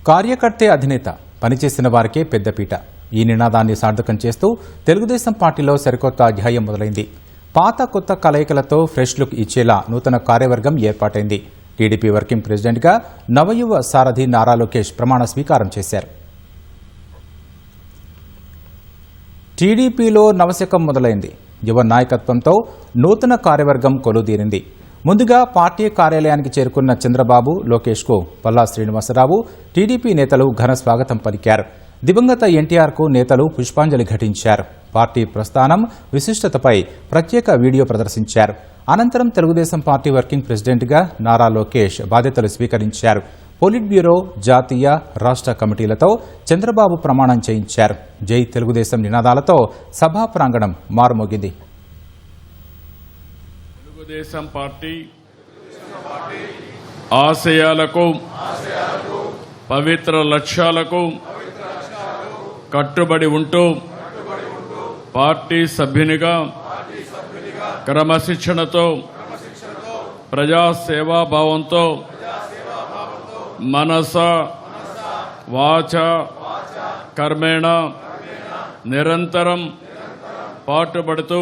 కార్యకర్తే అధినేత, పనిచేసిన వారికే పెద్దపీట. ఈ నినాదాన్ని సార్థకం చేస్తూ తెలుగుదేశం పార్టీలో సరికొత్త అధ్యాయం మొదలైంది. పాత కొత్త కలయికలతో ఫ్రెష్ లుక్ ఇచ్చేలా నూతన కార్యవర్గం ఏర్పాటైంది. టీడీపీ వర్కింగ్ ప్రెసిడెంట్గా నవయువ సారథి నారా లోకేష్ ప్రమాణ స్వీకారం చేశారు. టీడీపీలో నవశకం మొదలైంది. యువ నాయకత్వంతో నూతన కార్యవర్గం కొలువుదీరింది. ముందుగా పార్టీ కార్యాలయానికి చేరుకున్న చంద్రబాబు, లోకేష్కు పల్లా శ్రీనివాసరావు, టీడీపీ నేతలు ఘన స్వాగతం పలికారు. దివంగత ఎన్టీఆర్కు నేతలు పుష్పాంజలి ఘటించారు. పార్టీ ప్రస్థానం, విశిష్టతపై ప్రత్యేక వీడియో ప్రదర్శించారు. అనంతరం తెలుగుదేశం పార్టీ వర్కింగ్ ప్రెసిడెంట్గా నారా లోకేష్ బాధ్యతలు స్వీకరించారు. పోలిట్ బ్యూరో, జాతీయ, రాష్ట్ర కమిటీలతో చంద్రబాబు ప్రమాణం చేయించారు. జై తెలుగుదేశం నినాదాలతో సభా ప్రాంగణం మారుమోగింది. తెలుగుదేశం పార్టీ ఆశయాలకు, పవిత్ర లక్ష్యాలకు కట్టుబడి ఉంటూ పార్టీ సభ్యునిగా క్రమశిక్షణతో, ప్రజాసేవాభావంతో మనస, వాచ, కర్మేణ నిరంతరం పాటుపడుతూ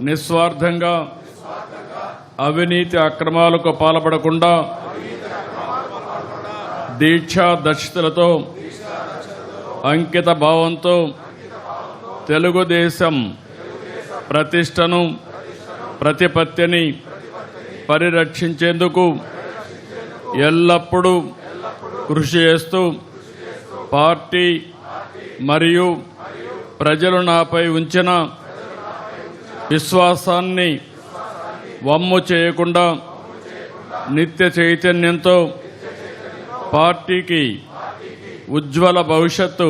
నిస్వార్థంగా అవినీతి అక్రమాలకు పాల్పడకుండా దీక్షా దక్షతలతో, అంకిత భావంతో తెలుగుదేశం ప్రతిష్టను, ప్రతిపత్తిని పరిరక్షించేందుకు ఎల్లప్పుడూ కృషి చేస్తూ పార్టీ మరియు ప్రజలు నాపై ఉంచిన విశ్వాసాన్ని వమ్ము చేయకుండా నిత్య చైతన్యంతో పార్టీకి ఉజ్వల భవిష్యత్తు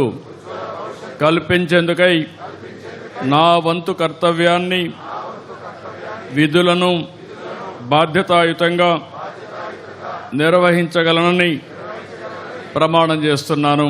కల్పించేందుకై నా వంతు కర్తవ్యాన్ని, విధులను బాధ్యతాయుతంగా నిర్వహించగలనని ప్రమాణం చేస్తున్నాను.